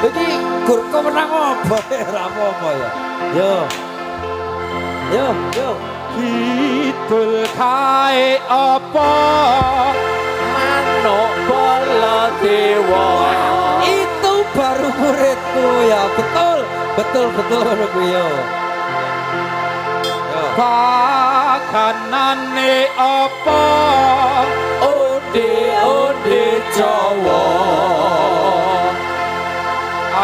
Iki gur kemenang apa apa ya? Yo. Yo, yo. Kidul kae apa manuk bala dewa. Itu baru muridku ya, betul, betul, betul menurutku yo. Pakanane apa onde-onde Jawa.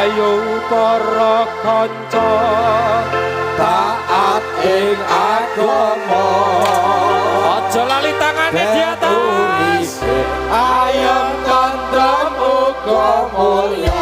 Ayo para kanca taat ing agama. Aja lali tangane di atas. Ayam tentrem uga mulya.